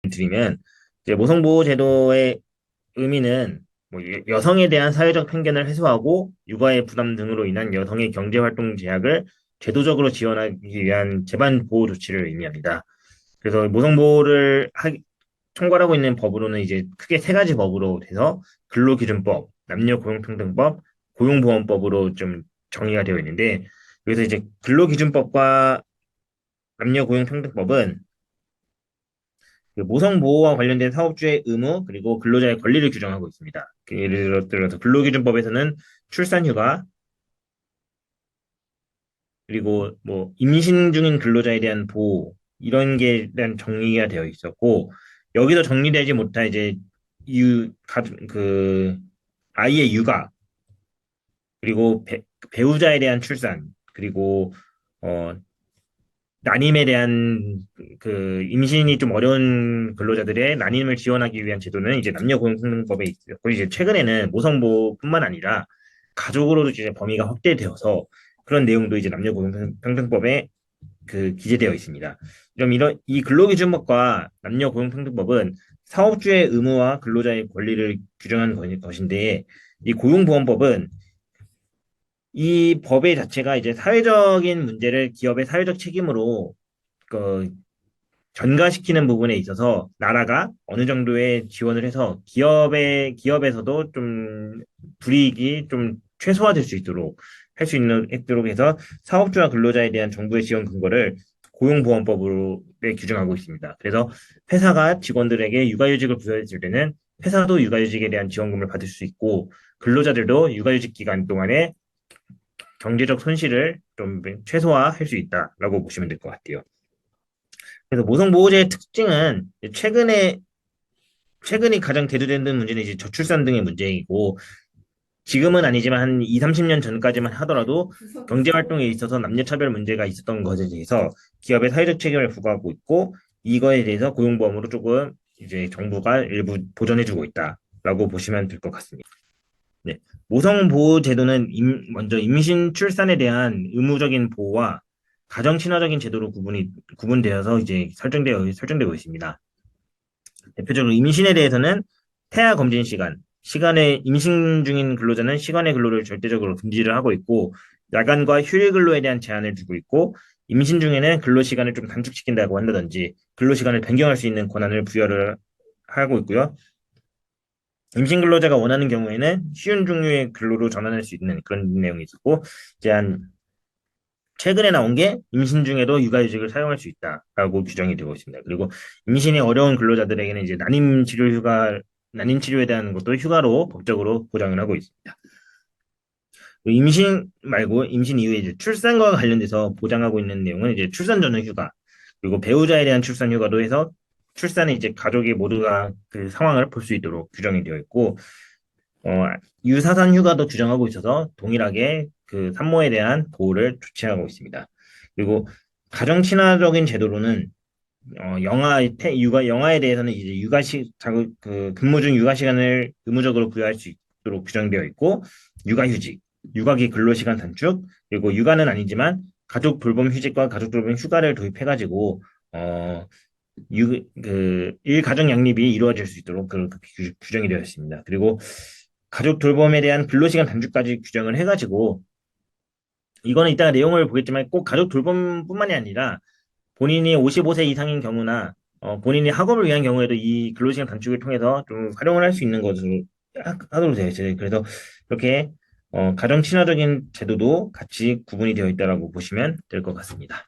드리면 이제 모성보호 제도의 의미는 뭐 여성에 대한 사회적 편견을 해소하고 육아의 부담 등으로 인한 여성의 경제 활동 제약을 제도적으로 지원하기 위한 재반 보호 조치를 의미합니다. 그래서 총괄하고 있는 법으로는 이제 크게 세 가지 법으로 돼서 근로기준법, 남녀고용평등법, 고용보험법으로 좀 정의가 되어 있는데 여기서 이제 근로기준법과 남녀고용평등법은 그 모성 보호와 관련된 사업주의 의무 그리고 근로자의 권리를 규정하고 있습니다. 예를 들어서 근로기준법에서는 출산휴가 그리고 뭐 임신 중인 근로자에 대한 보호 이런 게 대한 정리가 되어 있었고 여기서 정리되지 못한 이제 그 아이의 육아 그리고 배우자에 대한 출산 그리고 어 난임에 대한 임신이 좀 어려운 근로자들의 난임을 지원하기 위한 제도는 이제 남녀고용평등법에 있었고 이제 최근에는 모성보호뿐만 아니라 가족으로도 이제 범위가 확대되어서 그런 내용도 이제 남녀고용평등법에 기재되어 있습니다. 그럼 이런 이 근로기준법과 남녀고용평등법은 사업주의 의무와 근로자의 권리를 규정한 것인데 이 고용보험법은 이 법의 자체가 이제 사회적인 문제를 기업의 사회적 책임으로 그 전가시키는 부분에 있어서 나라가 어느 정도의 지원을 해서 기업에서도 좀 불이익이 좀 최소화될 수 있도록 할 수 있도록 해서 사업주와 근로자에 대한 정부의 지원 근거를 고용보험법으로 규정하고 있습니다. 그래서 회사가 직원들에게 육아휴직을 부여했을 때는 회사도 육아휴직에 대한 지원금을 받을 수 있고 근로자들도 육아휴직 기간 동안에 경제적 손실을 좀 최소화할 수 있다라고 보시면 될 것 같아요. 그래서 모성보호제의 특징은 최근에 가장 대두되는 문제는 이제 저출산 등의 문제이고 지금은 아니지만 한 2, 30년 전까지만 하더라도 경제 활동에 있어서 남녀차별 문제가 있었던 것에 대해서 기업의 사회적 책임을 부과하고 있고 이거에 대해서 고용보험으로 조금 이제 정부가 일부 보전해주고 있다라고 보시면 될 것 같습니다. 네. 모성보호제도는 먼저 임신 출산에 대한 의무적인 보호와 가정 친화적인 제도로 구분되어서 이제 설정되고 있습니다. 대표적으로 임신에 대해서는 태아 검진 시간에 임신 중인 근로자는 시간의 근로를 절대적으로 금지를 하고 있고, 야간과 휴일 근로에 대한 제한을 두고 있고, 임신 중에는 근로 시간을 좀 단축시킨다고 한다든지, 근로 시간을 변경할 수 있는 권한을 부여를 하고 있고요. 임신 근로자가 원하는 경우에는 쉬운 종류의 근로로 전환할 수 있는 그런 내용이 있었고, 이제 최근에 나온 게 임신 중에도 육아휴직을 사용할 수 있다라고 규정이 되고 있습니다. 그리고 임신이 어려운 근로자들에게는 이제 난임 치료에 대한 것도 휴가로 법적으로 보장을 하고 있습니다. 임신 말고 임신 이후에 이제 출산과 관련돼서 보장하고 있는 내용은 이제 출산 전후 휴가 그리고 배우자에 대한 출산 휴가도 해서 출산에 이제 가족이 모두가 그 상황을 볼 수 있도록 규정이 되어 있고 어, 유사산 휴가도 규정하고 있어서 동일하게 그 산모에 대한 보호를 조치하고 있습니다. 그리고 가정 친화적인 제도로는 영아에 대해서는 이제 근무 중 육아 시간을 의무적으로 부여할 수 있도록 규정되어 있고 육아휴직, 육아기 근로시간 단축, 그리고 육아는 아니지만 가족 돌봄 휴직과 가족 돌봄 휴가를 도입해가지고 일가정 양립이 이루어질 수 있도록 규정이 되어 있습니다. 그리고 가족 돌봄에 대한 근로시간 단축까지 규정을 해가지고 이거는 이따가 내용을 보겠지만 꼭 가족 돌봄뿐만이 아니라 본인이 55세 이상인 경우나 본인이 학업을 위한 경우에도 이 근로시간 단축을 통해서 좀 활용을 할 수 있는 것으로 하도록 되어 있어요. 그래서 이렇게 가정 친화적인 제도도 같이 구분이 되어 있다라고 보시면 될 것 같습니다.